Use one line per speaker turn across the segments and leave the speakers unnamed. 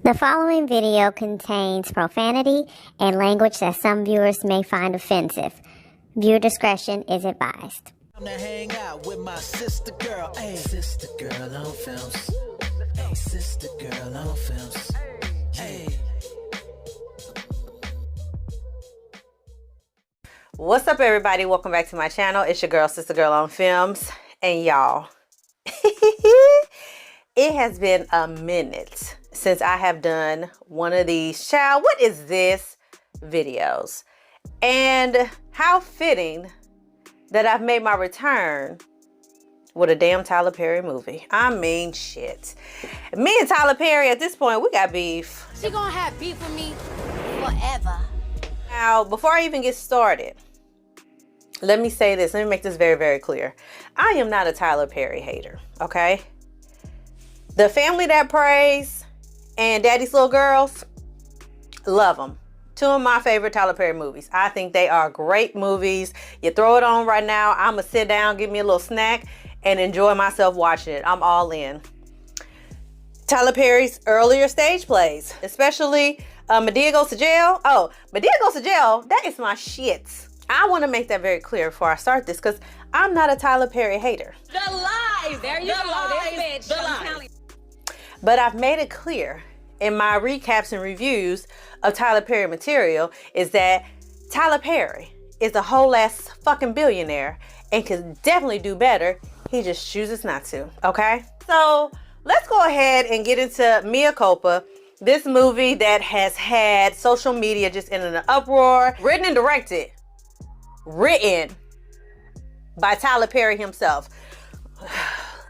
The following video contains profanity and language that some viewers may find offensive. Viewer discretion is advised.
I'm to hang out with my sister girl, hey, sister girl on films, hey, sister girl on films, hey.
What's up, everybody? Welcome back to my channel. It's your girl, Sister Girl on Films, and y'all, it has been a minute since I have done one of these child, what is this videos, and how fitting that I've made my return with a damn Tyler Perry movie. I mean, shit. Me and Tyler Perry at this point, we got beef.
She gonna have beef with me forever.
Now, before I even get started, let me say this. Let me make this very, very clear. I am not a Tyler Perry hater, okay? The Family That Prays and Daddy's Little Girls, love them. Two of my favorite Tyler Perry movies. I think they are great movies. You throw it on right now, I'm gonna sit down, give me a little snack, and enjoy myself watching it. I'm all in. Tyler Perry's earlier stage plays, especially Madea Goes to Jail. Oh, Madea Goes to Jail, that is my shit. I want to make that very clear before I start this, because I'm not a Tyler Perry hater.
The lies! There you go, this bitch. The lies.
But I've made it clear in my recaps and reviews of Tyler Perry material is that Tyler Perry is a whole ass fucking billionaire and can definitely do better. He just chooses not to, okay? So let's go ahead and get into Mea Culpa, this movie that has had social media just in an uproar. Written and directed. Written by Tyler Perry himself.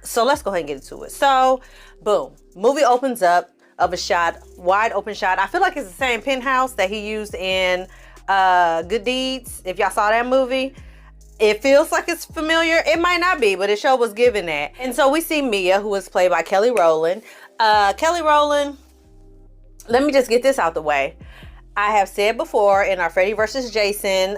So let's go ahead and get into it. So, boom. Movie opens up of a shot, wide open shot. I feel like it's the same penthouse that he used in Good Deeds. If y'all saw that movie, it feels like it's familiar. It might not be, but the show was given that. And so we see Mia, who is played by Kelly Rowland. Kelly Rowland, let me just get this out the way. I have said before in our Freddy vs. Jason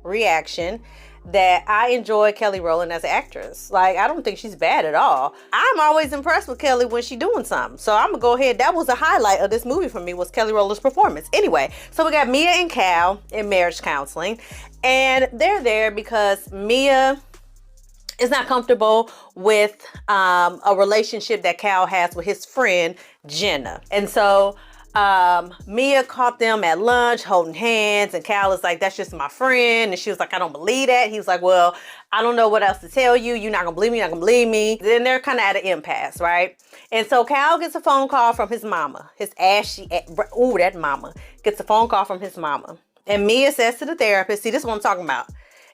reaction that I enjoy Kelly Rowland as an actress. Like, I don't think she's bad at all. I'm always impressed with Kelly when she's doing something. So I'm gonna go ahead. That was a highlight of this movie for me, was Kelly Rowland's performance. Anyway, so we got Mia and Cal in marriage counseling, and they're there because Mia is not comfortable with a relationship that Cal has with his friend Jenna. And so Mia caught them at lunch holding hands, and Cal is like, that's just my friend. And she was like, I don't believe that. He was like, well, I don't know what else to tell you. You're not gonna believe me, you're not gonna believe me. Then they're kind of at an impasse, right? And so Cal gets a phone call from his mama, his ashy, ooh, that mama gets a phone call from his mama. And Mia says to the therapist, see, this is what I'm talking about.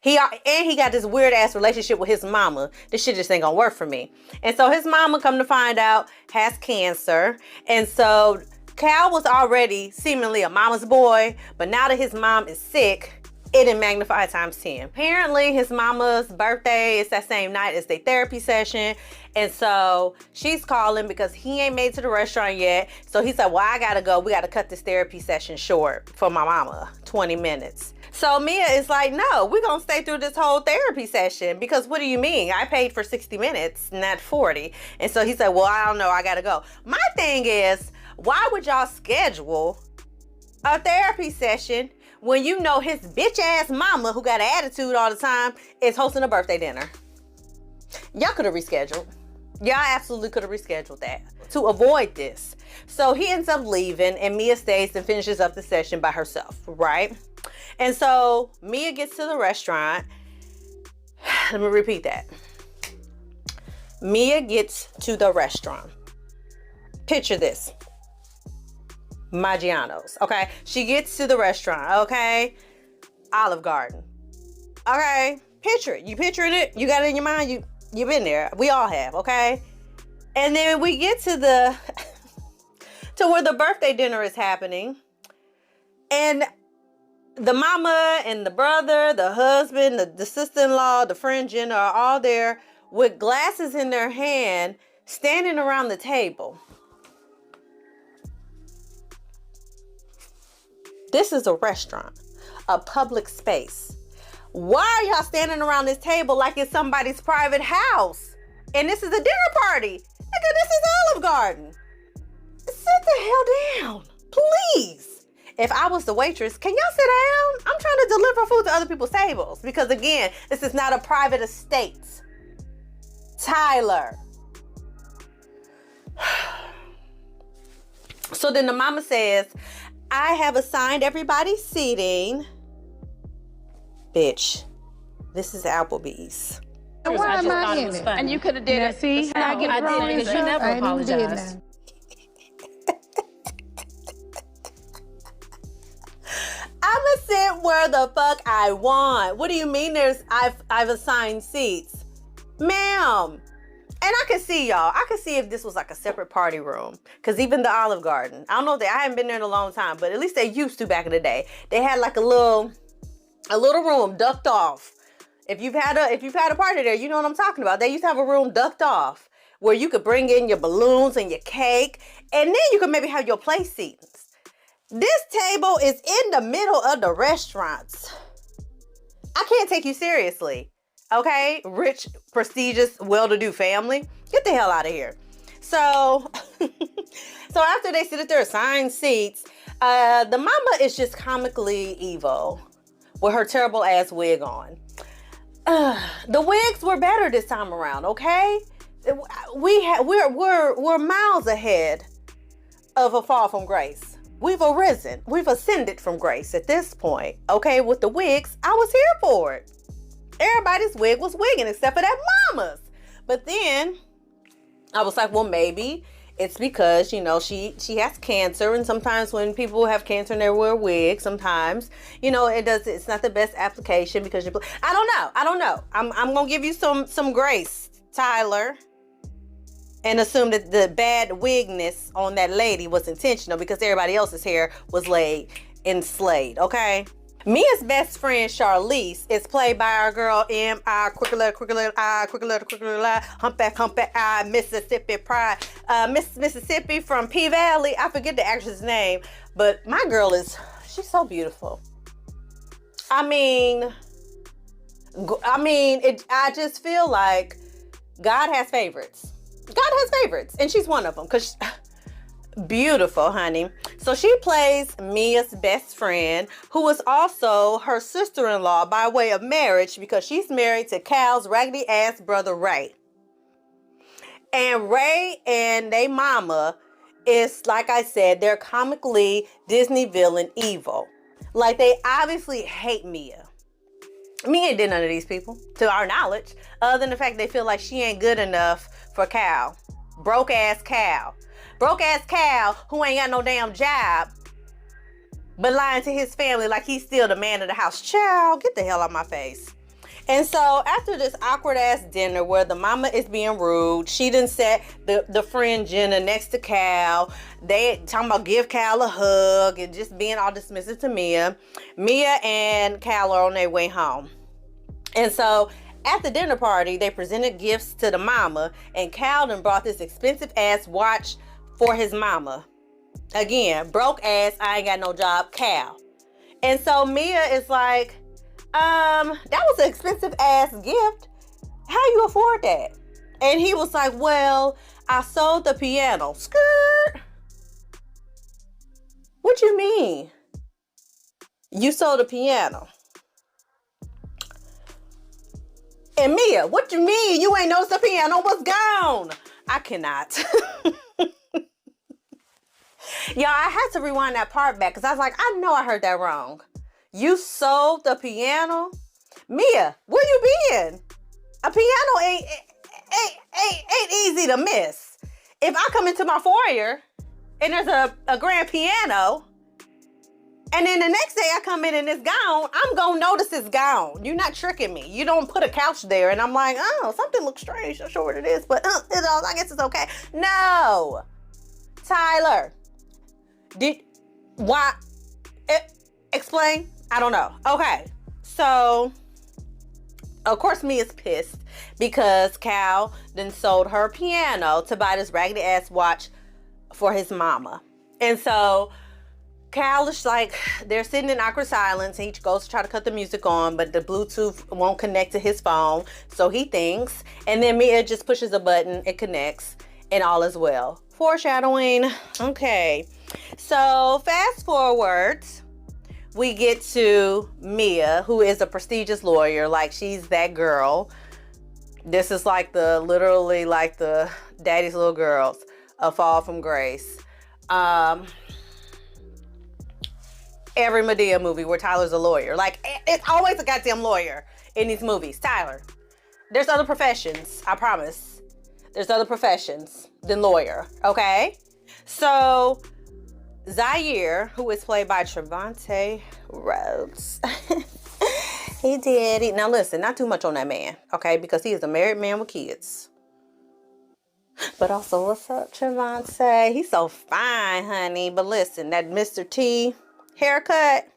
He got this weird ass relationship with his mama. This shit just ain't gonna work for me. And so his mama, come to find out, has cancer. And so Cal was already seemingly a mama's boy, but now that his mom is sick, it didn't magnify times 10. Apparently his mama's birthday is that same night as their therapy session. And so she's calling because he ain't made it to the restaurant yet. So he said, well, I gotta go. We gotta cut this therapy session short for my mama, 20 minutes. So Mia is like, no, we're gonna stay through this whole therapy session, because what do you mean? I paid for 60 minutes, not 40. And so he said, well, I don't know, I gotta go. My thing is, why would y'all schedule a therapy session when you know his bitch ass mama, who got an attitude all the time, is hosting a birthday dinner? Y'all could have rescheduled. Y'all absolutely could have rescheduled that to avoid this. So he ends up leaving, and Mia stays and finishes up the session by herself, right? And so Mia gets to the restaurant. Let me repeat that. Mia gets to the restaurant. Picture this. Maggiano's, okay? She gets to the restaurant, okay? Olive Garden. Okay, picture it. You picturing it? You got it in your mind? You've been there. We all have, okay? And then we get to the to where the birthday dinner is happening. And the mama and the brother, the husband, the sister-in-law, the friend Jenna are all there with glasses in their hand, standing around the table. This is a restaurant, a public space. Why are y'all standing around this table like it's somebody's private house? And this is a dinner party. Nigga, this is Olive Garden. Sit the hell down. Please. If I was the waitress, can y'all sit down? I'm trying to deliver food to other people's tables. Because again, this is not a private estate. Tyler. So then the mama says, I have assigned everybody seating. Bitch, this is Applebee's.
Why am I in it?
And you could have did it.
See, I get wrong because you never apologized.
I'ma sit where the fuck I want. What do you mean I've assigned seats? Ma'am. And I can see y'all. I could see if this was like a separate party room. Because even the Olive Garden, I don't know, I haven't been there in a long time, but at least they used to back in the day. They had like a little room ducked off. If you've had a party there, you know what I'm talking about. They used to have a room ducked off where you could bring in your balloons and your cake, and then you could maybe have your place seats. This table is in the middle of the restaurants. I can't take you seriously. Okay? Rich, prestigious, well-to-do family. Get the hell out of here. So after they sit at their assigned seats, the mama is just comically evil with her terrible ass wig on. The wigs were better this time around, okay? We're miles ahead of a fall from grace. We've arisen. We've ascended from grace at this point, okay? With the wigs, I was here for it. Everybody's wig was wigging except for that mama's. But then I was like, well, maybe it's because, you know, she has cancer, and sometimes when people have cancer and they wear wigs, sometimes, you know, it's not the best application because I don't know. I'm gonna give you some grace, Tyler, and assume that the bad wigness on that lady was intentional because everybody else's hair was laid and slayed, okay? Mia's best friend, Charlize, is played by our girl M.I. Quicker letter, humpback, I, Mississippi Pride. Mississippi from P-Valley. I forget the actress' name, but my girl she's so beautiful. I just feel like God has favorites. God has favorites, and she's one of them, because beautiful, honey. So she plays Mia's best friend, who is also her sister-in-law by way of marriage, because she's married to Cal's raggedy ass brother Ray. And Ray and they mama is, like I said, they're comically Disney villain evil. Like, they obviously hate Mia. Mia did none of these people, to our knowledge, other than the fact they feel like she ain't good enough for Cal. Broke ass Cal. Broke ass Cal who ain't got no damn job, but lying to his family like he's still the man of the house. Child, get the hell out my face. And so after this awkward ass dinner where the mama is being rude, she done set the friend Jenna next to Cal. They talking about give Cal a hug and just being all dismissive to Mia. Mia and Cal are on their way home. And so at the dinner party, they presented gifts to the mama, and Cal done brought this expensive ass watch for his mama. Again, broke ass, I ain't got no job, Cal. And so Mia is like, that was an expensive ass gift. How you afford that? And he was like, well, I sold the piano. Skirt. What you mean? You sold a piano? And Mia, what you mean? You ain't noticed the piano was gone? I cannot. Y'all, I had to rewind that part back because I was like, I know I heard that wrong. You sold the piano? Mia, where you been? A piano ain't easy to miss. If I come into my foyer and there's a grand piano, and then the next day I come in and it's gone, I'm gonna notice it's gone. You're not tricking me. You don't put a couch there and I'm like, oh, something looks strange. I'm sure what it is, but I guess it's okay. No. Tyler. Explain? I don't know. Okay. So, of course, Mia's pissed because Cal then sold her piano to buy this raggedy ass watch for his mama. And so Cal is like, they're sitting in awkward silence. He goes to try to cut the music on, but the Bluetooth won't connect to his phone. So he thinks, and then Mia just pushes a button, it connects, and all is well. Foreshadowing. Okay. So fast forward, we get to Mea, who is a prestigious lawyer. Like, she's that girl. This is like literally like the daddy's little girls, A Fall from Grace. Every Madea movie where Tyler's a lawyer. Like, it's always a goddamn lawyer in these movies. Tyler, there's other professions, I promise. There's other professions than lawyer, okay? So, Zaire, who is played by Trevante Rhodes. He did. Now listen, not too much on that man, okay? Because he is a married man with kids. But also, what's up, Trevante? He's so fine, honey. But listen, that Mr. T haircut.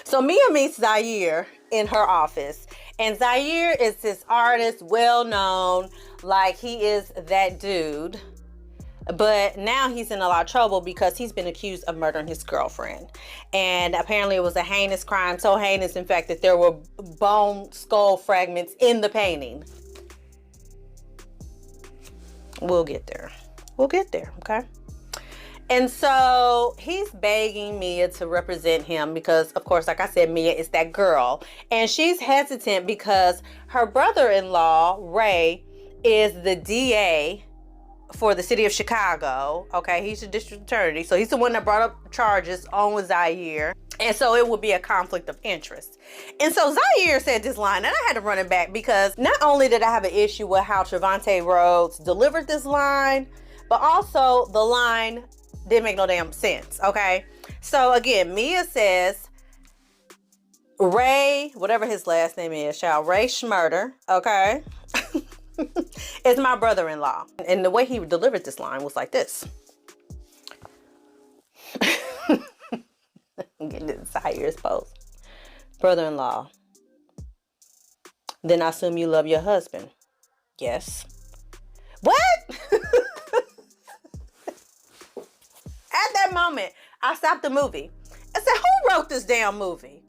So Mea meets Zaire in her office. And Zaire is this artist, well known. Like, he is that dude. But now he's in a lot of trouble because he's been accused of murdering his girlfriend. And apparently it was a heinous crime. So heinous, in fact, that there were bone skull fragments in the painting. We'll get there. We'll get there, okay? And so he's begging Mea to represent him because, of course, like I said, Mea is that girl. And she's hesitant because her brother-in-law, Ray, is the DA for the city of Chicago. Okay, he's the district attorney. So he's the one that brought up charges on Zaire. And so it would be a conflict of interest. And so Zaire said this line, and I had to run it back because not only did I have an issue with how Trevante Rhodes delivered this line, but also the line didn't make no damn sense, okay? So again, Mea says, Ray, whatever his last name is, Ray Schmurder, okay, is my brother-in-law. And the way he delivered this line was like this. I'm getting to Zaire's post. Brother-in-law. Then I assume you love your husband. Yes. What? At that moment, I stopped the movie. I said, who wrote this damn movie?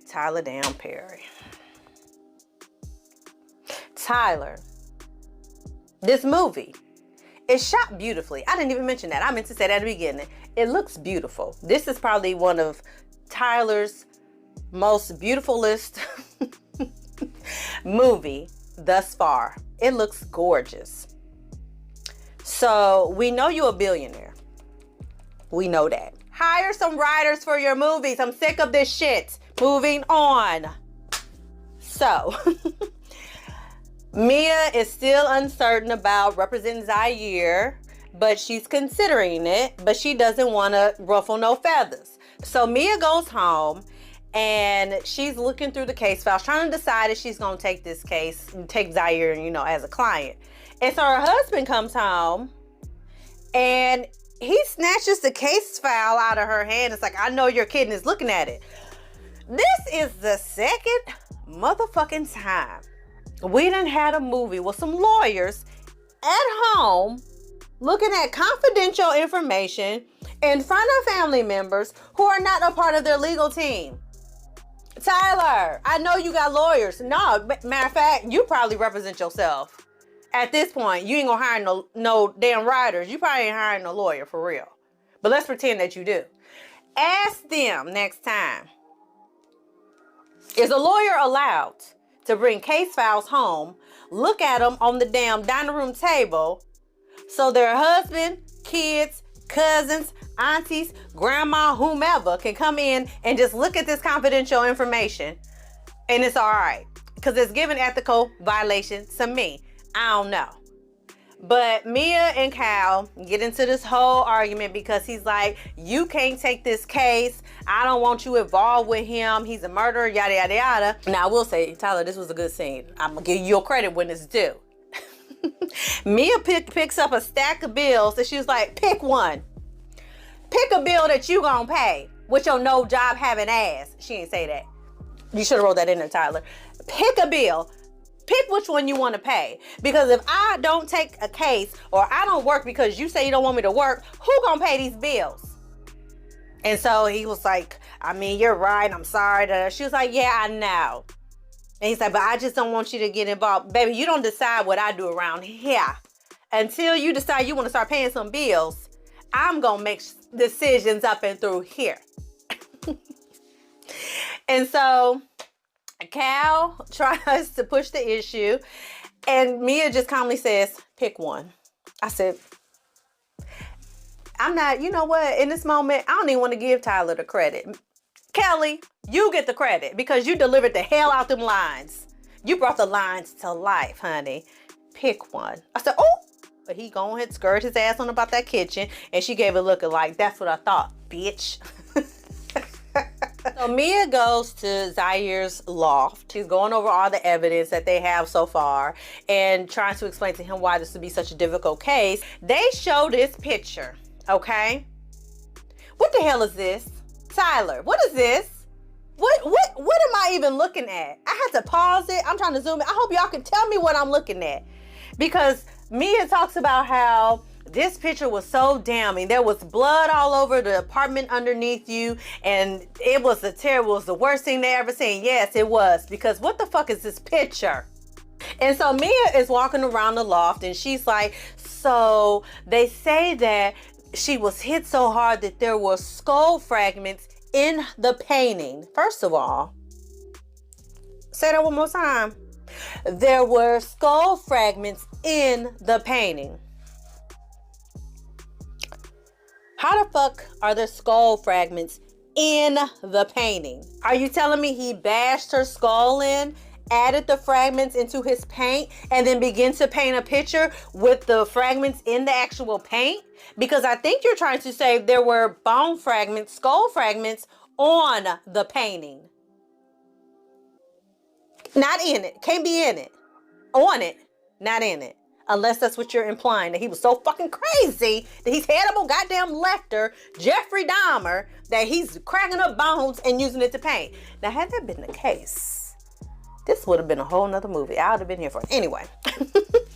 Tyler damn Perry. Tyler, this movie is shot beautifully. I didn't even mention that. I meant to say that at the beginning. It looks beautiful. This is probably one of Tyler's most beautifulest movie thus far. It looks gorgeous. So we know you're a billionaire. We know that. Hire some writers for your movies. I'm sick of this shit. Moving on. So, Mea is still uncertain about representing Zaire, but she's considering it, but she doesn't want to ruffle no feathers. So Mea goes home and she's looking through the case files, trying to decide if she's going to take this case, take Zaire, as a client. And so her husband comes home and he snatches the case file out of her hand. It's like, I know your kid is looking at it. This is the second motherfucking time we done had a movie with some lawyers at home looking at confidential information in front of family members who are not a part of their legal team. Tyler, I know you got lawyers. No, matter of fact, you probably represent yourself. At this point, you ain't gonna hire no damn writers. You probably ain't hiring no lawyer for real. But let's pretend that you do. Ask them next time. Is a lawyer allowed to bring case files home, look at them on the damn dining room table, so their husband, kids, cousins, aunties, grandma, whomever can come in and just look at this confidential information and it's all right? Because it's giving ethical violation to me. I don't know. But Mea and Cal get into this whole argument because he's like, you can't take this case. I don't want you involved with him. He's a murderer, yada, yada, yada. Now, I will say, Tyler, this was a good scene. I'm going to give you your credit when it's due. Mea picks up a stack of bills and she was like, pick one. Pick a bill that you gonna pay with your no job having ass. She didn't say that. You should have wrote that in there, Tyler. Pick a bill. Pick which one you want to pay. Because if I don't take a case or I don't work because you say you don't want me to work, who gonna pay these bills? And so he was like, I mean, you're right. I'm sorry. She was like, yeah, I know. And he's like, but I just don't want you to get involved. Baby, you don't decide what I do around here. until you decide you want to start paying some bills, I'm going to make decisions up and through here. And so Cal tries to push the issue, and Mea just calmly says, pick one. I said, I'm not, you know what, in this moment, I don't even want to give Tyler the credit. Kelly, you get the credit because you delivered the hell out them lines. You brought the lines to life, honey. Pick one. I said, oh, but he go ahead, skirt his ass on about that kitchen, and she gave a look of like, that's what I thought, bitch. So Mea goes to Zaire's loft. She's going over all the evidence that they have so far and trying to explain to him why this would be such a difficult case. They show this picture, okay? What the hell is this? Tyler, what is this? What am I even looking at? I had to pause it. I'm trying to zoom in. I hope y'all can tell me what I'm looking at. Because Mea talks about how this picture was so damning. There was blood all over the apartment underneath you, and it was the worst thing they ever seen. Yes, it was, because what the fuck is this picture? And so Mea is walking around the loft, and she's like, so they say that she was hit so hard that there were skull fragments in the painting. First of all, say that one more time. There were skull fragments in the painting. How the fuck are there skull fragments in the painting? Are you telling me he bashed her skull in, added the fragments into his paint, and then began to paint a picture with the fragments in the actual paint? Because I think you're trying to say there were bone fragments, skull fragments on the painting. Not in it. Can't be in it. On it. Not in it. Unless that's what you're implying, that he was so fucking crazy that he's Hannibal goddamn Lecter, Jeffrey Dahmer, that he's cracking up bones and using it to paint. Now, had that been the case, this would have been a whole nother movie. I would have been here for it. Anyway,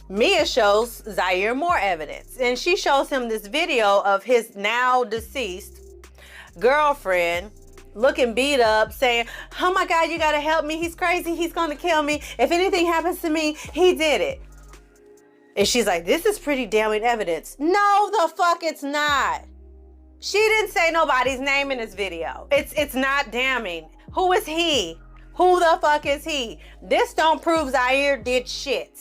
Mea shows Zaire more evidence, and she shows him this video of his now deceased girlfriend looking beat up, saying, oh my God, you gotta help me. He's crazy. He's gonna kill me. If anything happens to me, he did it. And she's like, this is pretty damning evidence. No, the fuck it's not. She didn't say nobody's name in this video. It's not damning. Who is he? Who the fuck is he? This don't prove Zaire did shit.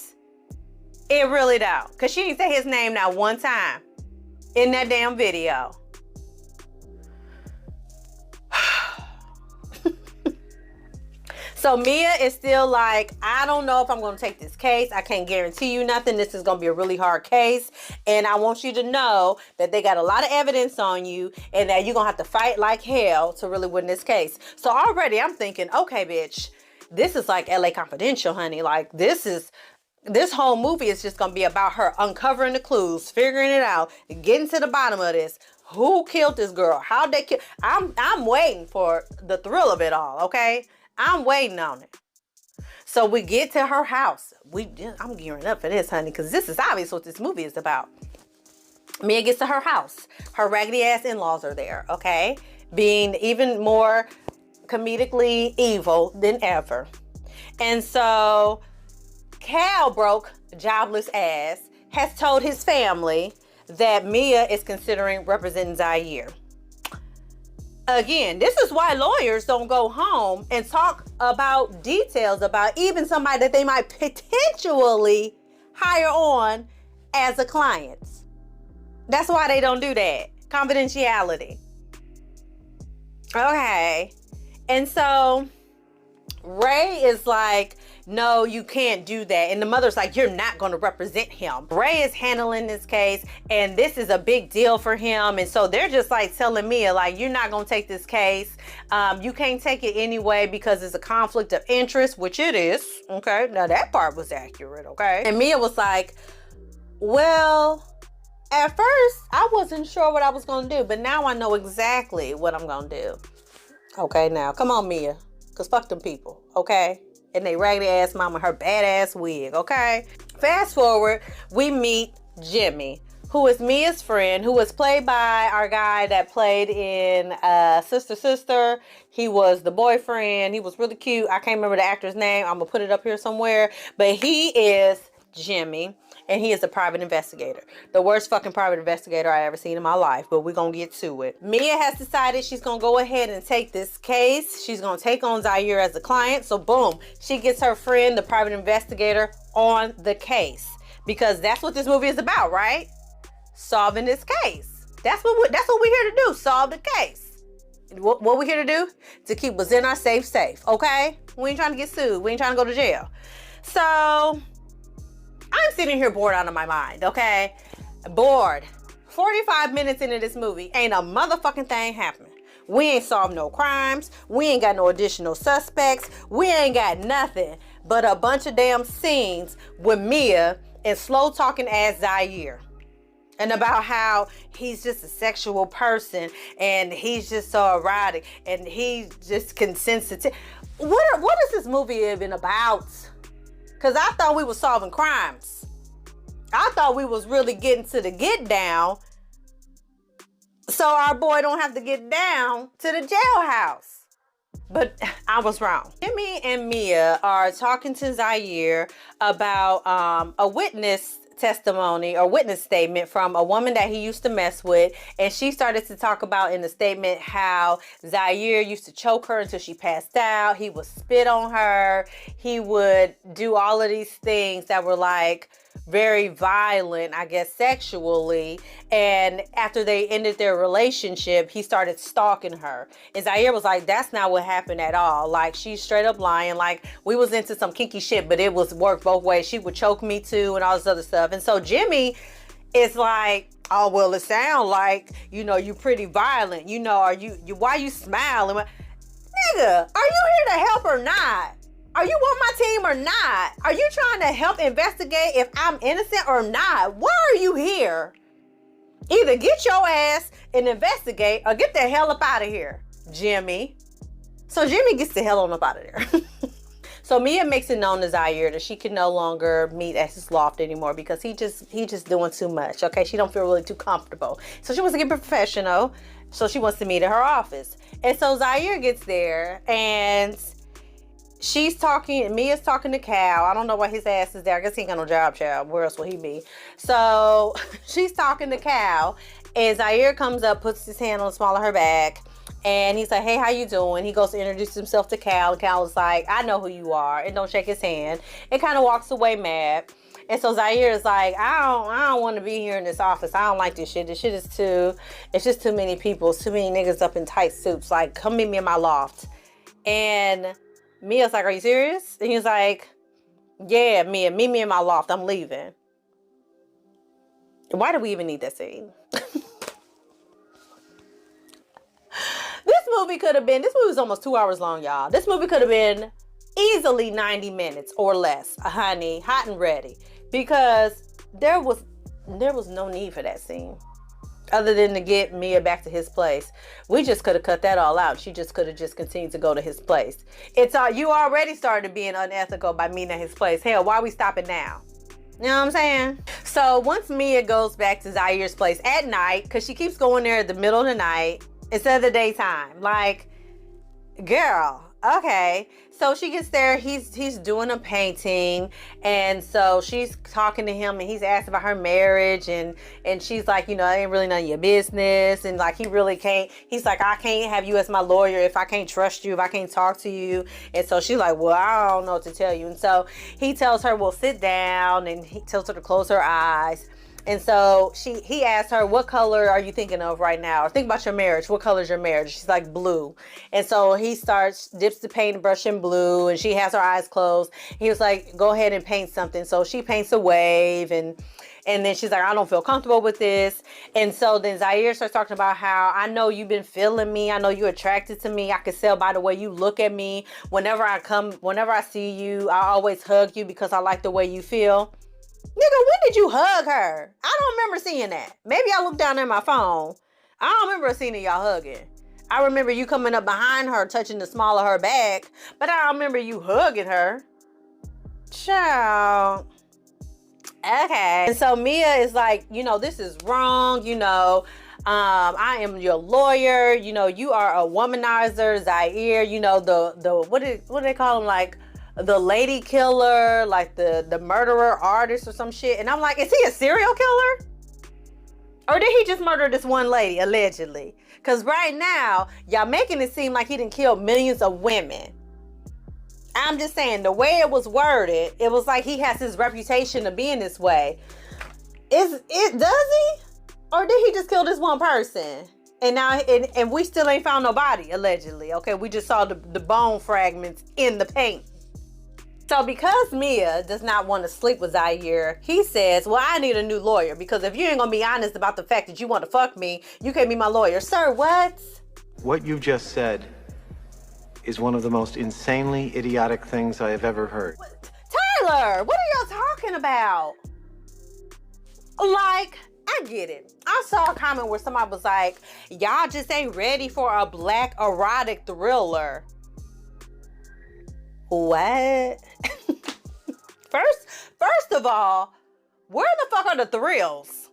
It really don't. Because she didn't say his name not one time in that damn video. So Mea is still like, I don't know if I'm going to take this case. I can't guarantee you nothing. This is going to be a really hard case. And I want you to know that they got a lot of evidence on you and that you're going to have to fight like hell to really win this case. So already I'm thinking, okay, bitch, this is like LA Confidential, honey. Like this whole movie is just going to be about her uncovering the clues, figuring it out, getting to the bottom of this. Who killed this girl? How'd they kill? I'm waiting for the thrill of it all, okay? I'm waiting on it. So we get to her house. I'm gearing up for this, honey, because this is obvious what this movie is about. Mea gets to her house. Her raggedy ass in-laws are there, okay? Being even more comedically evil than ever. And so Cal broke jobless ass has told his family that Mea is considering representing Zaire. Again, this is why lawyers don't go home and talk about details about even somebody that they might potentially hire on as a client. That's why they don't do that. Confidentiality. Okay. And so Ray is like, no, you can't do that. And the mother's like, you're not going to represent him. Ray is handling this case and this is a big deal for him. And so they're just like telling Mea, like, you're not going to take this case. You can't take it anyway because it's a conflict of interest, which it is. Okay. Now that part was accurate. Okay. And Mea was like, well, at first I wasn't sure what I was going to do, but now I know exactly what I'm going to do. Okay. Now come on, Mea, because fuck them people. Okay. And they raggedy ass mama, her badass wig, okay? Fast forward, we meet Jimmy, who is Mea's friend, who was played by our guy that played in Sister Sister. He was the boyfriend. He was really cute. I can't remember the actor's name. I'm gonna put it up here somewhere. But he is Jimmy. and he is a private investigator. The worst fucking private investigator I ever seen in my life, but we're gonna get to it. Mea has decided she's gonna go ahead and take this case. She's gonna take on Zaire as a client. So boom, she gets her friend, the private investigator, on the case. Because that's what this movie is about, right? Solving this case. That's what we're here to do, solve the case. What we here to do? To keep what's in our safe, okay? We ain't trying to get sued. We ain't trying to go to jail. So, I'm sitting here bored out of my mind, okay? Bored. 45 minutes into this movie, ain't a motherfucking thing happening. We ain't solved no crimes. We ain't got no additional suspects. We ain't got nothing but a bunch of damn scenes with Mea and slow talking ass Zaire. And about how he's just a sexual person and he's just so erotic and he just consensitive. What is this movie even about? Because I thought we were solving crimes. I thought we was really getting to the get down so our boy don't have to get down to the jailhouse. But I was wrong. Jimmy and Mea are talking to Zaire about a witness testimony or witness statement from a woman that he used to mess with, and she started to talk about in the statement how Zaire used to choke her until she passed out. He would spit on her. He would do all of these things that were like very violent, I guess, sexually. And after they ended their relationship, he started stalking her. And Zaire was like, that's not what happened at all. Like, she's straight up lying. Like, we was into some kinky shit, but it was worked both ways. She would choke me too and all this other stuff. And so Jimmy is like, oh, well, it sounds like, you know, you pretty violent. You know, why you smiling? Nigga, are you here to help or not? Are you on my team or not? Are you trying to help investigate if I'm innocent or not? Why are you here? Either get your ass and investigate or get the hell up out of here, Jimmy. So Jimmy gets the hell on up out of there. So Mea makes it known to Zaire that she can no longer meet at his loft anymore because he just doing too much. Okay, she don't feel really too comfortable. So she wants to get professional. So she wants to meet at her office. And so Zaire gets there and she's talking, Mia's talking to Cal. I don't know why his ass is there. I guess he ain't got no job, child. Where else will he be? So she's talking to Cal, and Zaire comes up, puts his hand on the small of her back, and he's like, hey, how you doing? He goes to introduce himself to Cal, and Cal is like, I know who you are, and don't shake his hand, and kind of walks away mad. And so Zaire is like, I don't want to be here in this office. I don't like this shit. This shit is it's just too many people. It's too many niggas up in tight suits. Like, come meet me in my loft. And Mia's like, are you serious? And he's like, yeah, Mea, meet me in my loft. I'm leaving. Why do we even need that scene? This movie was almost 2 hours long, y'all. This movie could have been easily 90 minutes or less, honey, hot and ready. Because there was no need for that scene. Other than to get Mea back to his place. We just could have cut that all out. She just could have just continued to go to his place. You already started being unethical by meeting at his place. Hell, why are we stopping now? You know what I'm saying? So once Mea goes back to Zaire's place at night, because she keeps going there at the middle of the night instead of the daytime. Like, girl, okay. So she gets there, he's doing a painting, and so she's talking to him, and he's asked about her marriage, and she's like, you know, it ain't really none of your business, and like, he really can't, he's like, I can't have you as my lawyer if I can't trust you, if I can't talk to you. And so she's like, well, I don't know what to tell you. And so he tells her, well, sit down, and he tells her to close her eyes. And so he asked her, what color are you thinking of right now? Or think about your marriage. What color is your marriage? She's like, blue. And so he dips the paint brush in blue, and she has her eyes closed. He was like, go ahead and paint something. So she paints a wave, and then she's like, I don't feel comfortable with this. And so then Zaire starts talking about how, I know you've been feeling me. I know you're attracted to me. I can tell by the way you look at me. Whenever I see you, I always hug you because I like the way you feel. Nigga, when did you hug her? I don't remember seeing that. Maybe I looked down at my phone. I don't remember seeing y'all hugging. I remember you coming up behind her, touching the small of her back, but I don't remember you hugging her. Child. Okay. And so Mea is like, you know, this is wrong. You know, I am your lawyer. You know, you are a womanizer, Zaire. You know, the what do they call him? Like, the lady killer, like the murderer artist or some shit. And I'm like, is he a serial killer? Or did he just murder this one lady, allegedly? Because right now, y'all making it seem like he didn't kill millions of women. I'm just saying, the way it was worded, it was like he has his reputation of being this way. Does he? Or did he just kill this one person? And now, and we still ain't found nobody, allegedly. Okay, we just saw the bone fragments in the paint. So because Mea does not want to sleep with Zaire, he says, well, I need a new lawyer, because if you ain't gonna be honest about the fact that you want to fuck me, you can't be my lawyer. Sir, what?
What you've just said is one of the most insanely idiotic things I have ever heard.
Tyler, what are y'all talking about? Like, I get it. I saw a comment where somebody was like, y'all just ain't ready for a black erotic thriller. What? First of all, where the fuck are the thrills?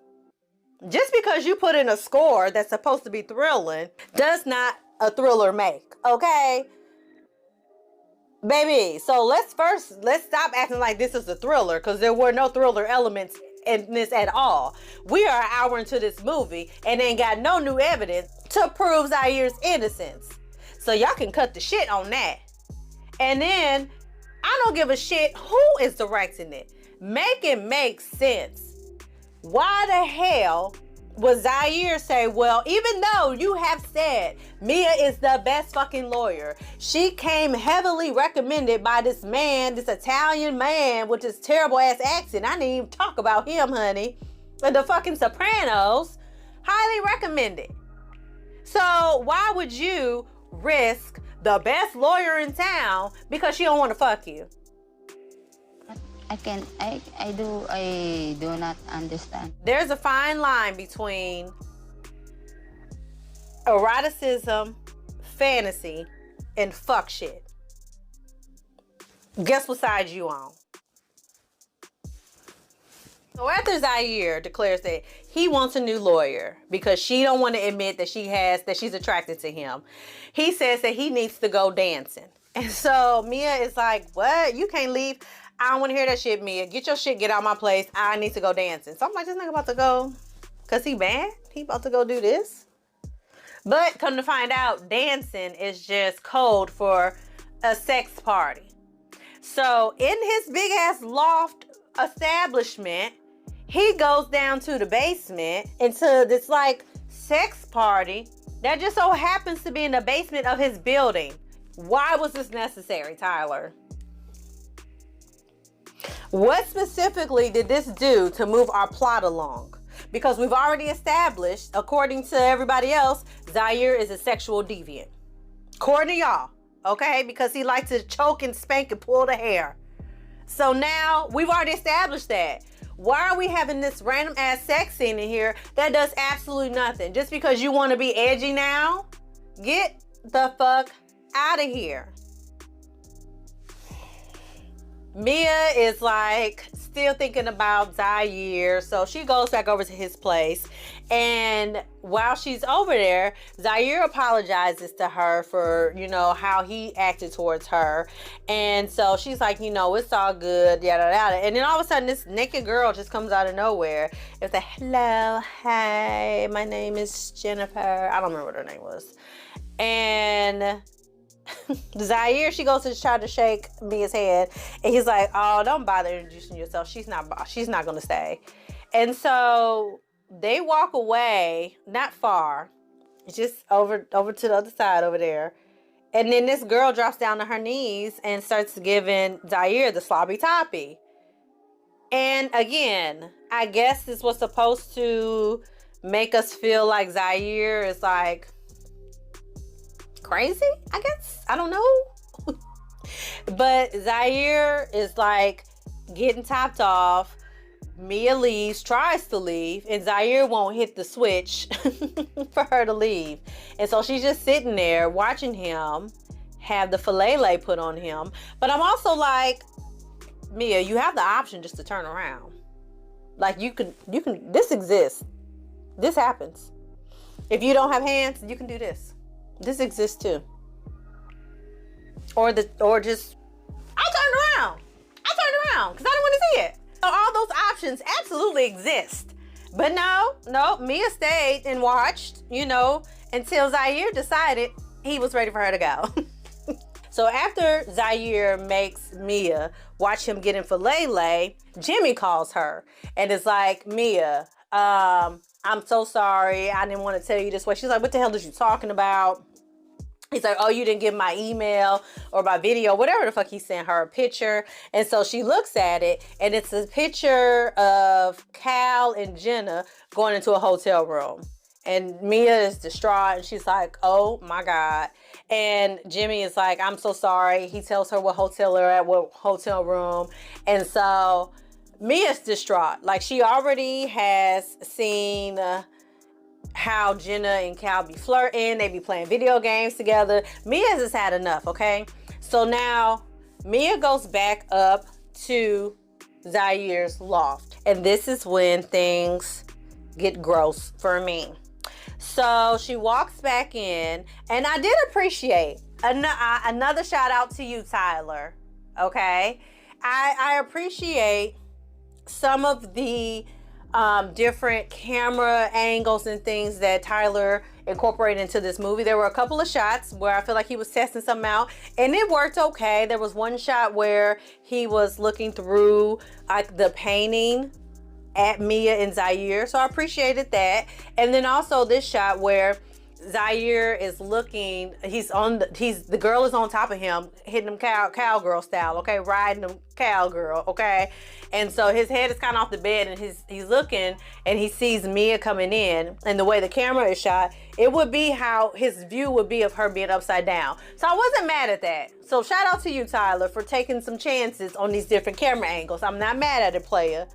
Just because you put in a score that's supposed to be thrilling does not a thriller make, okay? Baby, so let's stop acting like this is a thriller, because there were no thriller elements in this at all. We are an hour into this movie and ain't got no new evidence to prove Zaire's innocence. So y'all can cut the shit on that. And then, I don't give a shit who is directing it. Make it make sense. Why the hell would Zaire say, well, even though you have said Mea is the best fucking lawyer, she came heavily recommended by this man, this Italian man with this terrible ass accent. I didn't even talk about him, honey. And the fucking Sopranos, highly recommended. So why would you risk the best lawyer in town because she don't want to fuck you?
I do not understand.
There's a fine line between eroticism, fantasy, and fuck shit. Guess what side you on? So after Zaire declares that he wants a new lawyer because she don't want to admit that she's attracted to him, he says that he needs to go dancing. And so Mea is like, what? You can't leave. I don't want to hear that shit, Mea. Get your shit, get out my place. I need to go dancing. So I'm like, this nigga about to go, cause he bad? He about to go do this? But come to find out, dancing is just code for a sex party. So in his big ass loft establishment, he goes down to the basement into this like sex party that just so happens to be in the basement of his building. Why was this necessary, Tyler? What specifically did this do to move our plot along? Because we've already established, according to everybody else, Zaire is a sexual deviant. According to y'all, okay? Because he likes to choke and spank and pull the hair. So now we've already established that. Why are we having this random ass sex scene in here that does absolutely nothing? Just because you want to be edgy now? Get the fuck out of here. Mea is like still thinking about Zaire, so she goes back over to his place, and while she's over there, Zaire apologizes to her for, you know, how he acted towards her, and so she's like, you know, it's all good, yada yada, and then all of a sudden this naked girl just comes out of nowhere. It's like, hello, hi, my name is Jennifer. I don't remember what her name was. And Zaire, she goes to try to shake Mea's hand, and he's like, oh, don't bother introducing yourself. She's not gonna stay. And so they walk away, not far, just over to the other side over there. And then this girl drops down on her knees and starts giving Zaire the sloppy toppy. And again, I guess this was supposed to make us feel like Zaire is like crazy, I guess. I don't know. But Zaire is like getting topped off. Mea leaves, tries to leave, and Zaire won't hit the switch for her to leave. And so she's just sitting there watching him have the filet put on him. But I'm also like, Mea, you have the option just to turn around. Like you can, this exists. This happens. If you don't have hands, you can do this. This exists too. Or just, I turned down because I don't want to see it. So all those options absolutely exist. But no, Mea stayed and watched, you know, until Zaire decided he was ready for her to go. So after Zaire makes Mea watch him get in for Lele, Jimmy calls her and is like, Mea, I'm so sorry. I didn't want to tell you this way. She's like, what the hell is you talking about? He's like, oh, you didn't get my email or my video, whatever the fuck. He sent her a picture. And so she looks at it, and it's a picture of Cal and Jenna going into a hotel room. And Mea is distraught, and she's like, oh my God. And Jimmy is like, I'm so sorry. He tells her what hotel they're at, what hotel room. And so Mia's distraught. Like, she already has seen how Jenna and Cal be flirting. They be playing video games together. Mea has had enough, okay? So now Mea goes back up to Zaire's loft. And this is when things get gross for me. So she walks back in, and I did appreciate another shout out to you, Tyler. Okay, I appreciate some of the different camera angles and things that Tyler incorporated into this movie. There were a couple of shots where I feel like he was testing something out, and it worked okay. There was one shot where he was looking through like the painting at Mea and Zaire, so I appreciated that. And then also this shot where Zaire is looking, the girl is on top of him, hitting him cowgirl style, okay, riding him cowgirl, okay. And so his head is kind of off the bed, and he's looking, and he sees Mea coming in, and the way the camera is shot, it would be how his view would be of her being upside down. So I wasn't mad at that. So shout out to you, Tyler, for taking some chances on these different camera angles. I'm not mad at it, player.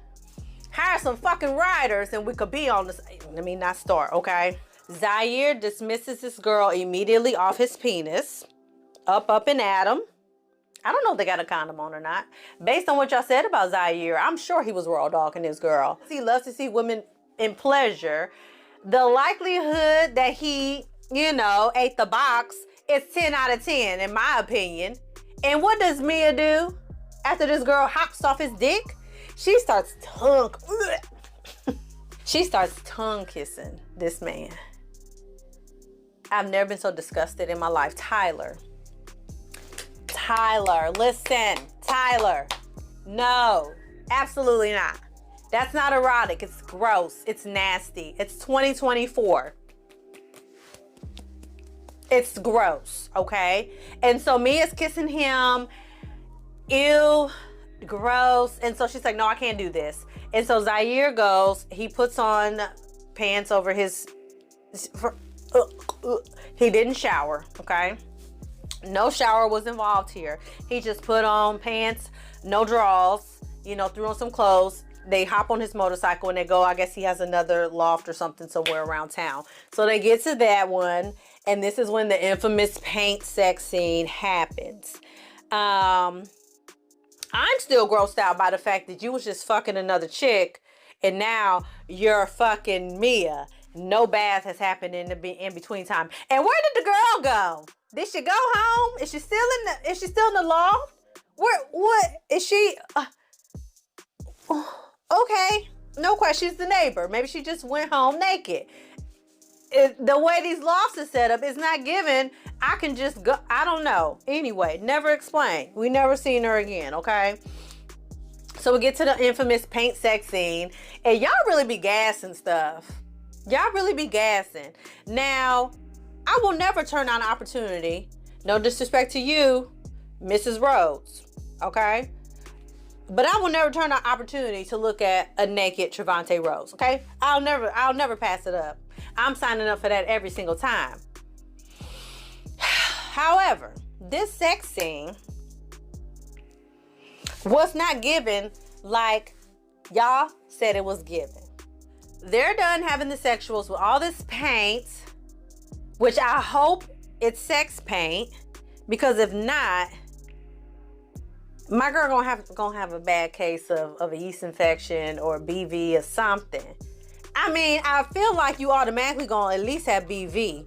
Hire some fucking writers and we could be on this. Let me not start, okay? Zaire dismisses this girl immediately off his penis. Up and at him. I don't know if they got a condom on or not. Based on what y'all said about Zaire, I'm sure he was raw dogging this girl. He loves to see women in pleasure. The likelihood that he, you know, ate the box is 10 out of 10 in my opinion. And what does Mea do after this girl hops off his dick? She starts tongue kissing this man. I've never been so disgusted in my life. Tyler, listen, Tyler. No, absolutely not. That's not erotic. It's gross. It's nasty. It's 2024. It's gross, okay? And so Mia's kissing him. Ew. Gross. And so she's like, no, I can't do this. And so Zaire goes, he puts on pants over his he didn't shower, okay? No shower was involved here. He just put on pants, no drawers, you know, threw on some clothes. They hop on his motorcycle and they go, I guess he has another loft or something somewhere around town. So they get to that one, and this is when the infamous paint sex scene happens. I'm still grossed out by the fact that you was just fucking another chick, and now you're fucking Mea. No bath has happened in between time. And where did the girl go? Did she go home? Is she still in the loft? What is she? Okay, no question. She's the neighbor. Maybe she just went home naked. The way these lofts are set up is not given. I can just go. I don't know. Anyway, never explained. We never seen her again, okay? So we get to the infamous paint sex scene, and y'all really be gassing stuff. Y'all really be gassing. Now, I will never turn down an opportunity. No disrespect to you, Mrs. Rhodes, okay? But I will never turn down an opportunity to look at a naked Trevante Rose, okay? I'll never pass it up. I'm signing up for that every single time. However, this sex scene was not given like y'all said it was given. They're done having the sexuals with all this paint, which I hope it's sex paint, because if not, my girl gonna have a bad case of a yeast infection or BV or something. I mean, I feel like you automatically gonna at least have BV,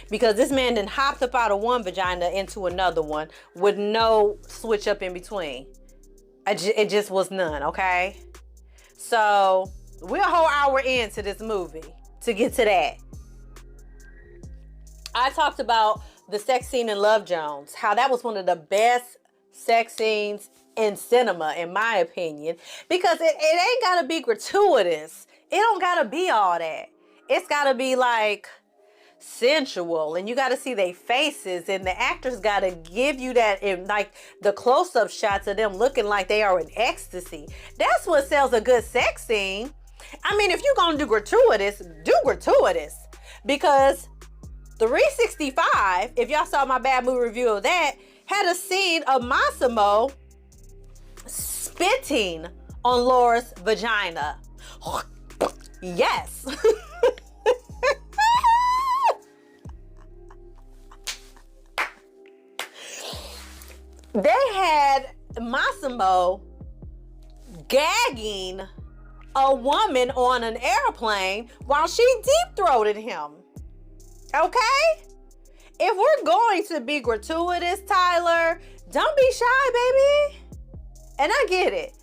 because this man done hopped up out of one vagina into another one with no switch up in between. It just was none, okay? So we're a whole hour into this movie to get to that. I talked about the sex scene in Love Jones, how that was one of the best sex scenes in cinema, in my opinion, because it ain't gotta be gratuitous. It don't gotta be all that. It's gotta be like sensual, and you gotta see their faces, and the actors gotta give you that, in like the close-up shots of them looking like they are in ecstasy. That's what sells a good sex scene. I mean, if you're gonna do gratuitous, do gratuitous. Because 365, if y'all saw my bad movie review of that, had a scene of Massimo spitting on Laura's vagina. Yes. They had Massimo gagging a woman on an airplane while she deep-throated him. Okay? If we're going to be gratuitous, Tyler, don't be shy, baby. And I get it.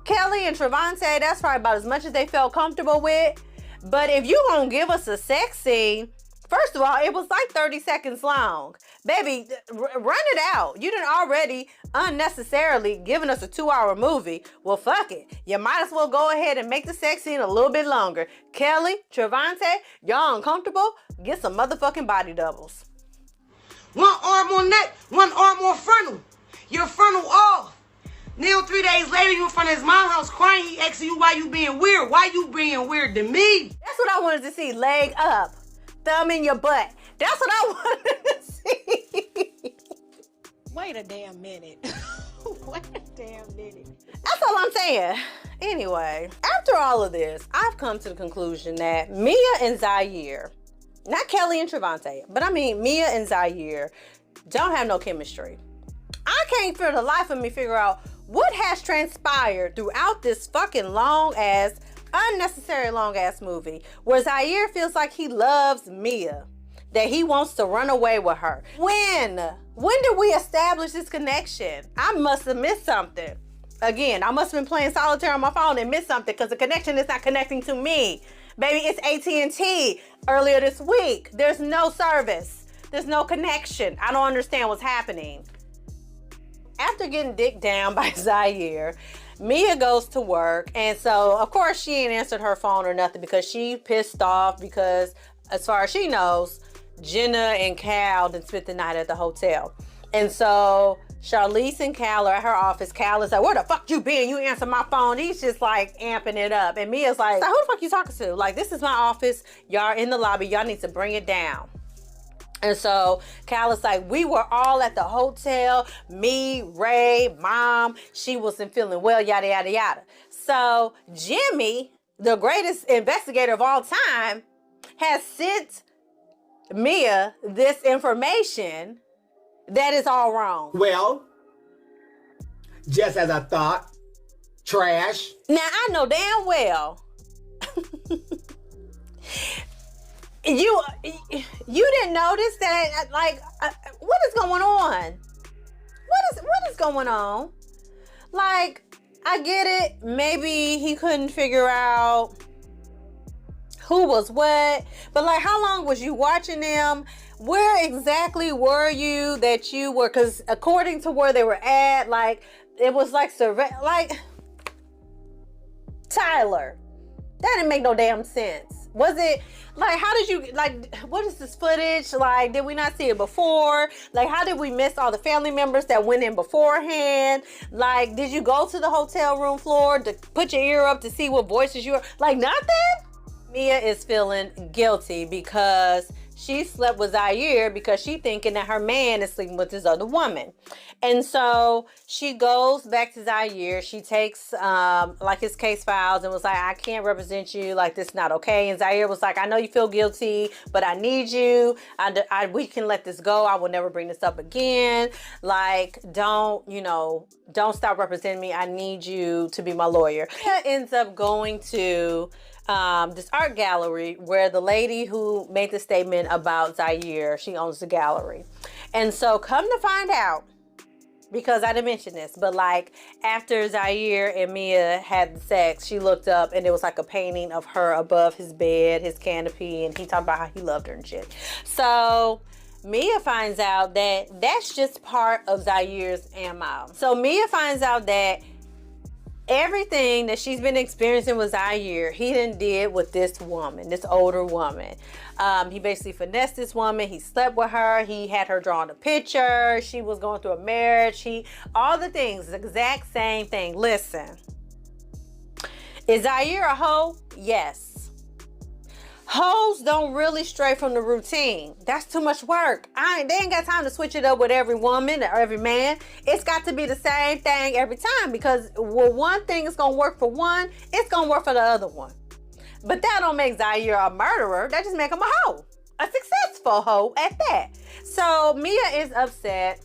Kelly and Trevante, that's probably about as much as they felt comfortable with. But if you gonna give us a sex scene, first of all, it was like 30 seconds long. Baby, run it out. You done already unnecessarily given us a 2-hour movie. Well, fuck it. You might as well go ahead and make the sex scene a little bit longer. Kelly, Trevante, y'all uncomfortable? Get some motherfucking body doubles.
One arm on neck, one arm on frontal. Your frontal off. Now 3 days later, you in front of his mom's house crying. He asking you why you being weird. Why you being weird to me?
That's what I wanted to see. Leg up. Thumb in your butt. That's what I wanted to see.
Wait a damn minute. Wait a damn minute.
That's all I'm saying. Anyway, after all of this, I've come to the conclusion that Mia and Zaire, not Kelly and Trevante, but I mean Mia and Zaire, don't have no chemistry. I can't for the life of me figure out what has transpired throughout this fucking unnecessary long-ass movie where Zaire feels like he loves Mia, that he wants to run away with her. When did we establish this connection? I must have missed something. Again, I must have been playing solitaire on my phone and missed something because the connection is not connecting to me. Baby, it's AT&T earlier this week. There's no service. There's no connection. I don't understand what's happening. After getting dicked down by Zaire, Mia goes to work, and so of course she ain't answered her phone or nothing because she pissed off because, as far as she knows, Jenna and Cal done spent the night at the hotel. And so Charlize and Cal are at her office. Cal is like, where the fuck you been? You answer my phone. He's just like amping it up. And Mia's like, who the fuck you talking to? Like, this is my office. Y'all in the lobby. Y'all need to bring it down. And so Cal is like, we were all at the hotel, me, Ray, Mom, she wasn't feeling well, yada, yada, yada. So Jimmy, the greatest investigator of all time, has sent Mia this information that is all wrong.
Well, just as I thought, trash.
Now, I know damn well you didn't notice that, like, what is going on? What is going on? Like, I get it. Maybe he couldn't figure out who was what, but like, how long was you watching them? Where exactly were you that you were? Because according to where they were at, like, it was like Tyler, that didn't make no damn sense. Was it like, how did you, like, what is this footage? Like, did we not see it before? Like, how did we miss all the family members that went in beforehand? Like, did you go to the hotel room floor to put your ear up to see what voices you were? Like, nothing? Mia is feeling guilty because she slept with Zaire because she thinking that her man is sleeping with this other woman. And so she goes back to Zaire. She takes like his case files and was like, I can't represent you. Like, this is not okay. And Zaire was like, I know you feel guilty, but I need you. We can let this go. I will never bring this up again. Like, don't stop representing me. I need you to be my lawyer. Mia ends up going to this art gallery where the lady who made the statement about Zaire, she owns the gallery. And so come to find out, because I didn't mention this, but like after Zaire and Mea had sex, she looked up and it was like a painting of her above his bed, his canopy, and he talked about how he loved her and shit. So Mea finds out that that's just part of Zaire's MO. So Mea finds out that everything that she's been experiencing with Zaire, he done did with this woman, this older woman. He basically finessed this woman. He slept with her. He had her drawing a picture. She was going through a marriage. All the things, the exact same thing. Listen, is Zaire a hoe? Yes. Hoes don't really stray from the routine. That's too much work. They ain't got time to switch it up with every woman or every man. It's got to be the same thing every time, because one thing is gonna work for one, it's gonna work for the other one. But that don't make Zaire a murderer. That just make him a hoe, a successful hoe at that. So Mea is upset.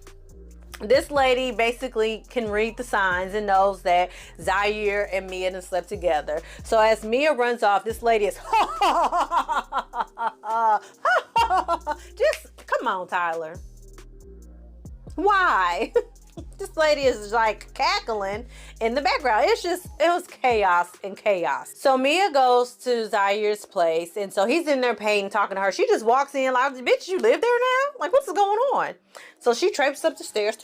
This lady basically can read the signs and knows that Zaire and Mea done slept together. So as Mea runs off, this lady is just come on, Tyler. Why? This lady is like cackling in the background. It was chaos and chaos. So Mea goes to Zaire's place, and so he's in there painting, talking to her. She just walks in like, bitch, you live there now? Like, what's going on? So she traipses up the stairs,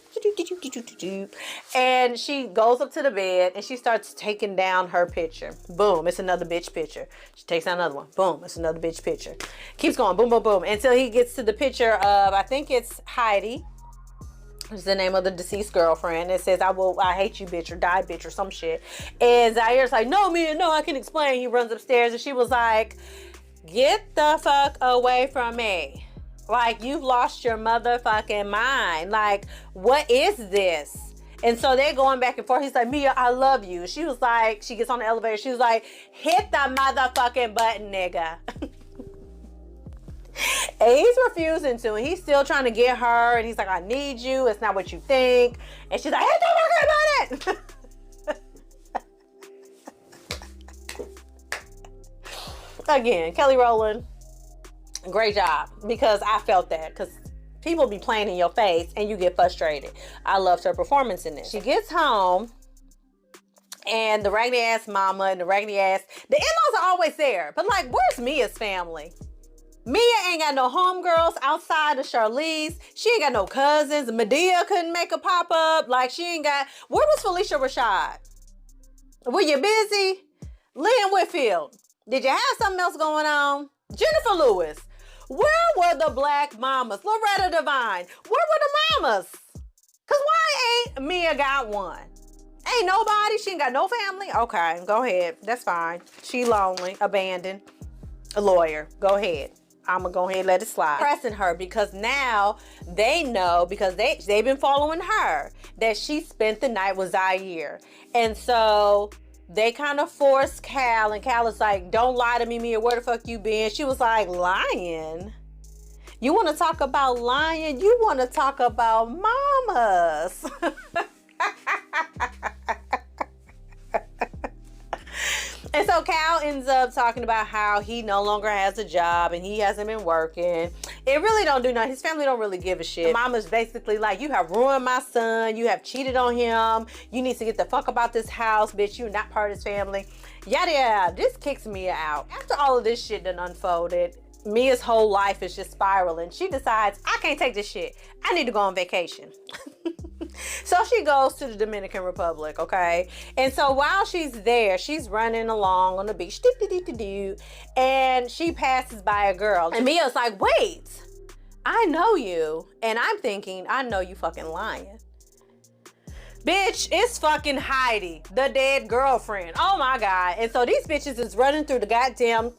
and she goes up to the bed, and she starts taking down her picture. Boom, it's another bitch picture. She takes down another one. Boom, it's another bitch picture. Keeps going, boom, boom, boom, until he gets to the picture of, I think it's Heidi. It's the name of the deceased girlfriend. It says, I hate you, bitch, or die, bitch, or some shit. And Zaire's like, no, Mea, no, I can explain. He runs upstairs, and she was like, get the fuck away from me. Like, you've lost your motherfucking mind. Like, what is this? And so they're going back and forth. He's like, Mea, I love you. She was like, she gets on the elevator. She was like, hit the motherfucking button, nigga. And he's refusing to, and he's still trying to get her, and he's like, I need you, it's not what you think. And she's like, hit the fucking button. Again, Kelly Rowland, great job, because I felt that, because people be playing in your face and you get frustrated. I loved her performance in this. She gets home, and the raggedy ass mama and the raggedy ass, the in-laws are always there, but like, where's Mea's family? Mea ain't got no homegirls outside of Charlize. She ain't got no cousins. Medea couldn't make a pop-up. Like, she ain't got... Where was Felicia Rashad? Were you busy? Lynn Whitfield, did you have something else going on? Jennifer Lewis, where were the black mamas? Loretta Devine, where were the mamas? Because why ain't Mea got one? Ain't nobody? She ain't got no family? Okay, go ahead. That's fine. She lonely, abandoned, a lawyer. Go ahead. I'm gonna go ahead and let it slide. Pressing her because now they know, because they've been following her, that she spent the night with Zaire. And so they kind of forced Cal, and Cal is like, don't lie to me, Mea, where the fuck you been? She was like, lying? You want to talk about lying? You want to talk about mamas? And so Cal ends up talking about how he no longer has a job and he hasn't been working. It really don't do nothing. His family don't really give a shit. Mama's basically like, you have ruined my son. You have cheated on him. You need to get the fuck about this house, bitch. You're not part of his family. Yada yada. This kicks Mea out. After all of this shit done unfolded, Mea's whole life is just spiraling. She decides, I can't take this shit. I need to go on vacation. So she goes to the Dominican Republic, okay? And so while she's there, she's running along on the beach, and she passes by a girl. And Mea's like, wait, I know you. And I'm thinking, I know you fucking lying. Bitch, it's fucking Heidi, the dead girlfriend. Oh my God. And so these bitches is running through the goddamn...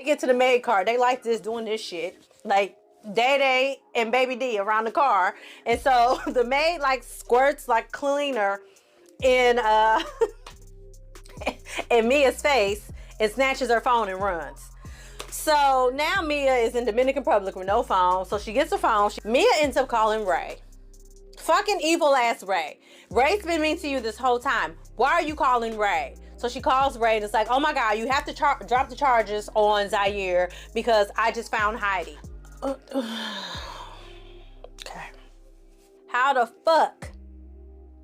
Get to the maid car. They like this, doing this shit. Like Day and Baby D around the car. And so the maid like squirts like cleaner in in Mea's face and snatches her phone and runs. So now Mea is in Dominican Republic with no phone. So she gets her phone. Mea ends up calling Ray. Fucking evil ass Ray. Ray's been mean to you this whole time. Why are you calling Ray? So she calls Ray and it's like, oh my God, you have to drop the charges on Zaire because I just found Heidi. Okay. How the fuck,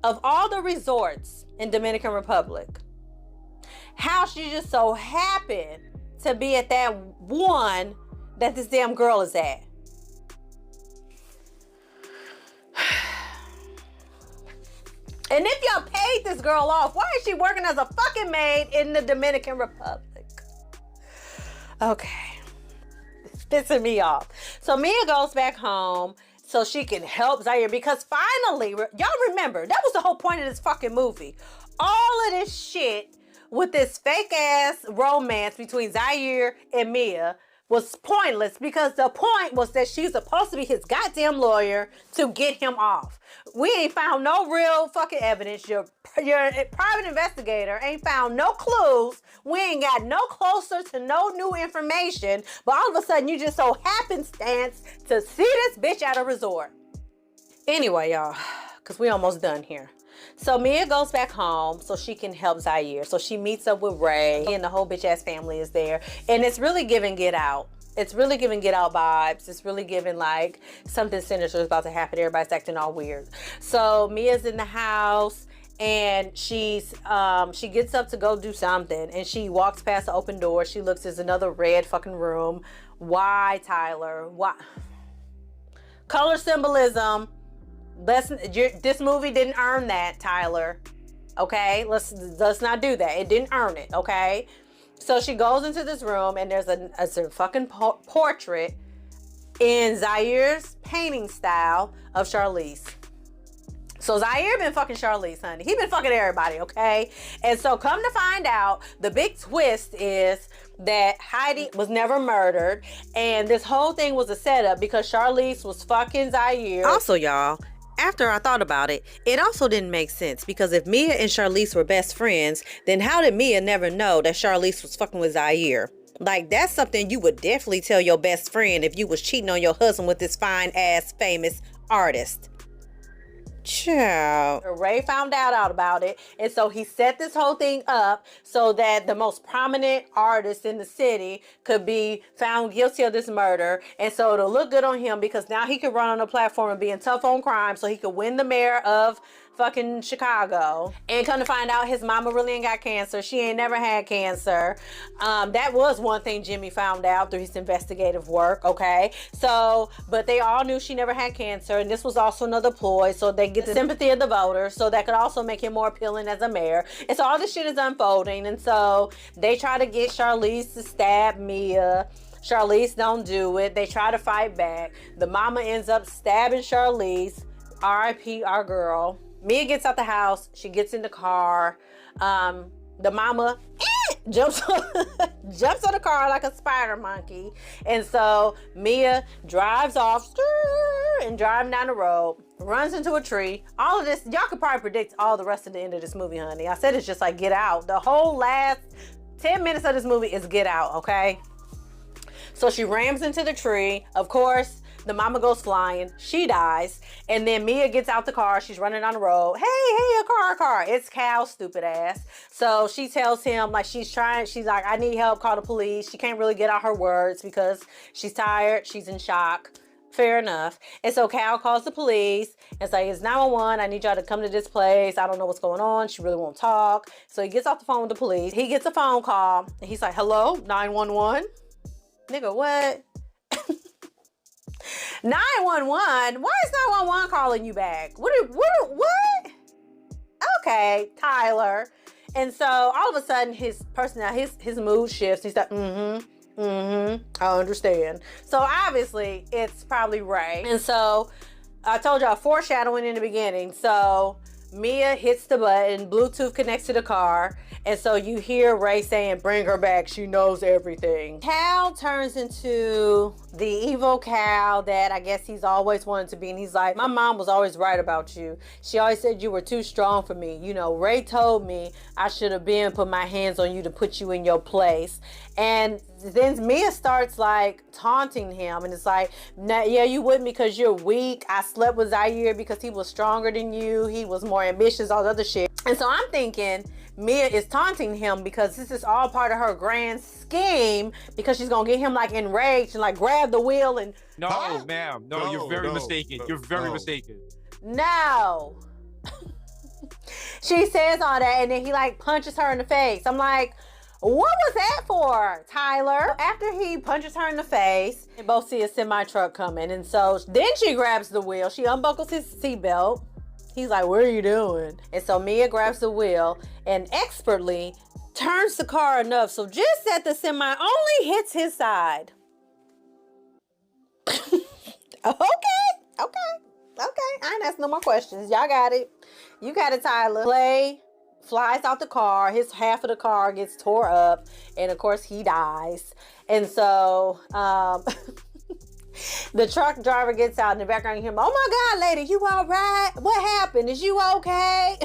of all the resorts in Dominican Republic, how she just so happened to be at that one that this damn girl is at? And if y'all paid this girl off, why is she working as a fucking maid in the Dominican Republic? Okay. It's pissing me off. So Mia goes back home so she can help Zaire because finally, y'all remember, that was the whole point of this fucking movie. All of this shit with this fake ass romance between Zaire and Mia was pointless because the point was that she's supposed to be his goddamn lawyer to get him off. We ain't found no real fucking evidence. Your private investigator ain't found no clues. We ain't got no closer to no new information. But all of a sudden, you just so happenstance to see this bitch at a resort. Anyway, y'all, because we almost done here. So Mia goes back home so she can help Zaire. So she meets up with Ray and the whole bitch ass family is there. And it's really giving Get Out. It's really giving Get Out vibes. It's really giving like something sinister is about to happen. Everybody's acting all weird. So Mia's in the house and she gets up to go do something and she walks past the open door. She looks, there's another red fucking room. Why, Tyler? Why? Color symbolism. This movie didn't earn that, Tyler. Okay, let's not do that. It didn't earn it. Okay, so she goes into this room and there's a fucking portrait in Zaire's painting style of Charlize. So Zaire been fucking Charlize, honey. He been fucking everybody, okay? And so come to find out, the big twist is that Heidi was never murdered, and this whole thing was a setup because Charlize was fucking Zaire. Also, y'all, after I thought about it, it also didn't make sense because if Mia and Charlize were best friends, then how did Mia never know that Charlize was fucking with Zaire? Like, that's something you would definitely tell your best friend if you was cheating on your husband with this fine-ass famous artist. Child. Ray found out about it, and so he set this whole thing up so that the most prominent artist in the city could be found guilty of this murder, and so it'll look good on him because now he could run on a platform and being tough on crime so he could win the mayor of fucking Chicago. And come to find out, his mama really ain't got cancer. She ain't never had cancer. That was one thing Jimmy found out through his investigative work, okay? So, but they all knew she never had cancer, and this was also another ploy so they get the sympathy of the voters, so that could also make him more appealing as a mayor. And so all this shit is unfolding, and so they try to get Charlize to stab Mia. Charlize don't do it. They try to fight back. The mama ends up stabbing Charlize. R.I.P. our girl. Mia gets out the house. She gets in the car. The mama jumps on the car like a spider monkey. And so Mia drives off and driving down the road, runs into a tree. All of this, y'all could probably predict all the rest of the end of this movie, honey. I said it's just like Get Out. The whole last 10 minutes of this movie is Get Out, okay? So she rams into the tree. Of course, the mama goes flying. She dies. And then Mia gets out the car. She's running on the road. Hey, a car. It's Cal, stupid ass. So she tells him, like, she's like, I need help, call the police. She can't really get out her words because she's tired. She's in shock. Fair enough. And so Cal calls the police and says, it's 911. I need y'all to come to this place. I don't know what's going on. She really won't talk. So he gets off the phone with the police. He gets a phone call. And he's like, hello, 911? Nigga, what? 911? Why is 911 calling you back? What? Okay, Tyler. And so all of a sudden his mood shifts. He's like, I understand. So obviously it's probably Ray. And so I told y'all foreshadowing in the beginning. So Mia hits the button, Bluetooth connects to the car, and so you hear Ray saying, bring her back, she knows everything. Cal turns into the evil Cal that I guess he's always wanted to be, and he's like, my mom was always right about you. She always said you were too strong for me. You know, Ray told me I should have put my hands on you to put you in your place. And then Mia starts like taunting him, and it's like, yeah, you wouldn't because you're weak. I slept with Zaire because he was stronger than you. He was more ambitious, all the other shit. And so I'm thinking Mea is taunting him because this is all part of her grand scheme, because she's gonna get him like enraged and like grab the wheel and
No, ma'am. No, you're very mistaken. You're very mistaken.
no. She says all that and then he like punches her in the face. I'm like, what was that for, Tyler? After he punches her in the face, they both see a semi-truck coming. And so then she grabs the wheel. She unbuckles his seatbelt. He's like, what are you doing? And so Mea grabs the wheel and expertly turns the car enough so just that the semi only hits his side. Okay. I ain't asking no more questions. Y'all got it. You got it, Tyler. Clay flies out the car. His half of the car gets tore up. And of course he dies. And so the truck driver gets out in the background and hear him, oh my God, lady, you all right? What happened? Is you okay?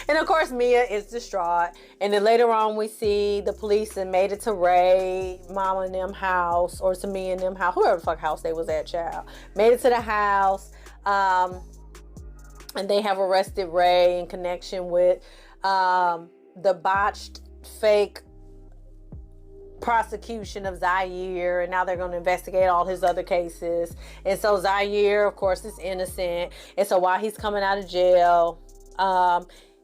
And of course, Mea is distraught. And then later on, we see the police and made it to Ray, Mama and them house, or to Mea and them house, whoever the fuck house they was at, child. Made it to the house. And they have arrested Ray in connection with the botched fake prosecution of Zaire, and now they're going to investigate all his other cases. And so Zaire, of course, is innocent. And so while he's coming out of jail,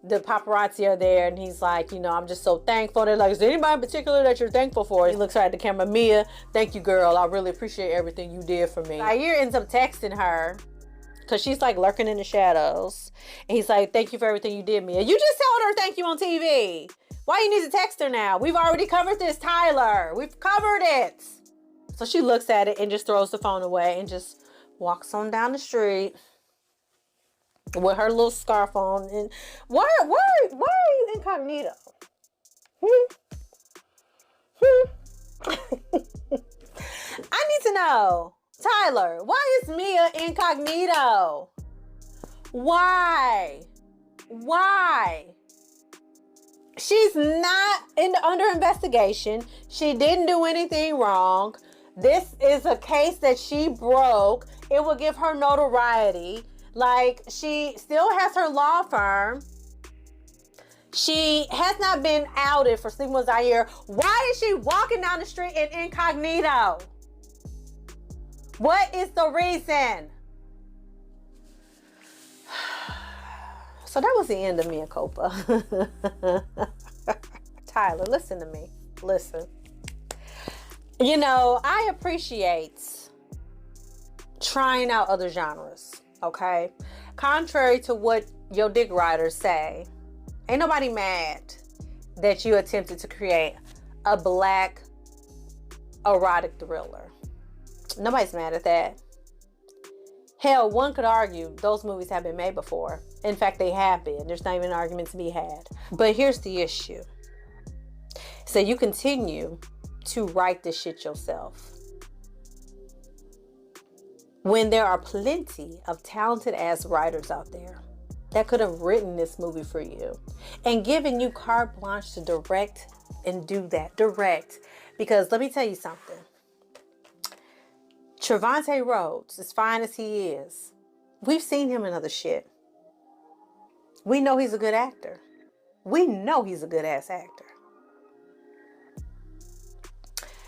the paparazzi are there, and he's like, you know, I'm just so thankful. They're like, is there anybody in particular that you're thankful for? He looks right at the camera. Mea, thank you, girl. I really appreciate everything you did for me. Zaire ends up texting her because she's like lurking in the shadows. And he's like, thank you for everything you did, Mea. You just told her thank you on TV. Why you need to text her now? We've already covered this, Tyler. We've covered it. So she looks at it and just throws the phone away and just walks on down the street with her little scarf on. And why are you incognito? I need to know, Tyler, why is Mea incognito? Why? She's not under investigation. She didn't do anything wrong. This is a case that she broke. It will give her notoriety. Like, she still has her law firm. She has not been outed for sleeping with Zaire. Why is she walking down the street in incognito? What is the reason? So that was the end of Mea Culpa. Tyler, listen to me. Listen. You know, I appreciate trying out other genres, okay? Contrary to what your dick riders say, ain't nobody mad that you attempted to create a black erotic thriller. Nobody's mad at that. Hell, one could argue those movies have been made before. In fact, they have been. There's not even an argument to be had. But here's the issue. So you continue to write this shit yourself, when there are plenty of talented ass writers out there that could have written this movie for you and given you carte blanche to direct and do that. Direct. Because let me tell you something. Trevante Rhodes, as fine as he is, we've seen him in other shit. We know he's a good actor. We know he's a good ass actor.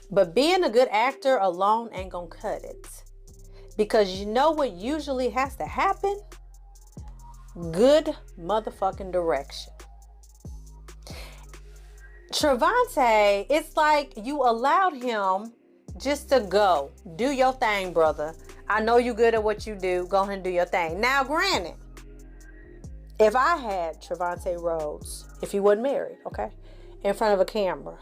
But being a good actor alone ain't gonna cut it. Because you know what usually has to happen? Good motherfucking direction. Trevante, it's like you allowed him just to go. Do your thing, brother. I know you good at what you do. Go ahead and do your thing. Now, granted, if I had Trevante Rhodes, if he wasn't married, okay, in front of a camera,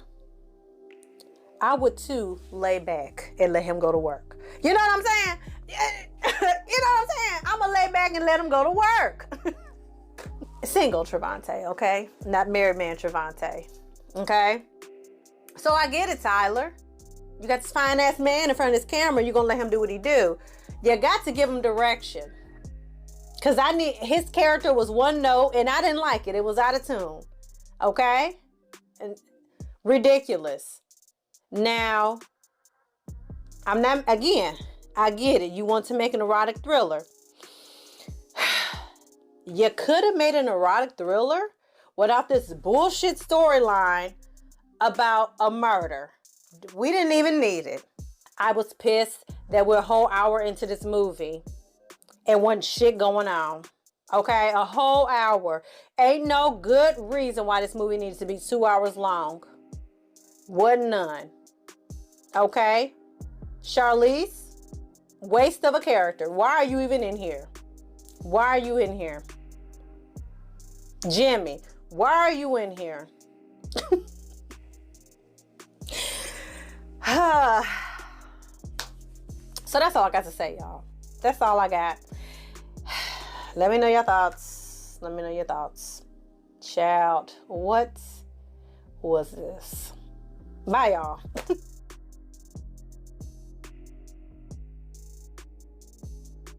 I would too lay back and let him go to work. You know what I'm saying? You know what I'm saying? I'm gonna lay back and let him go to work. Single Trevante, okay? Not married man Trevante, okay? So I get it, Tyler. You got this fine ass man in front of this camera. You're gonna let him do what he do. You got to give him direction. Cause his character was one note and I didn't like it. It was out of tune. Okay? And ridiculous. Now, I get it. You want to make an erotic thriller. You could have made an erotic thriller without this bullshit storyline about a murder. We didn't even need it. I was pissed that we're a whole hour into this movie and wasn't shit going on. Okay, a whole hour. Ain't no good reason why this movie needs to be 2 hours long. Wasn't none. Okay? Charlize, waste of a character. Why are you even in here? Why are you in here? Jimmy, why are you in here? So that's all I got to say, y'all. That's all I got. Let me know your thoughts. Let me know your thoughts. Child, what was this? Bye, y'all.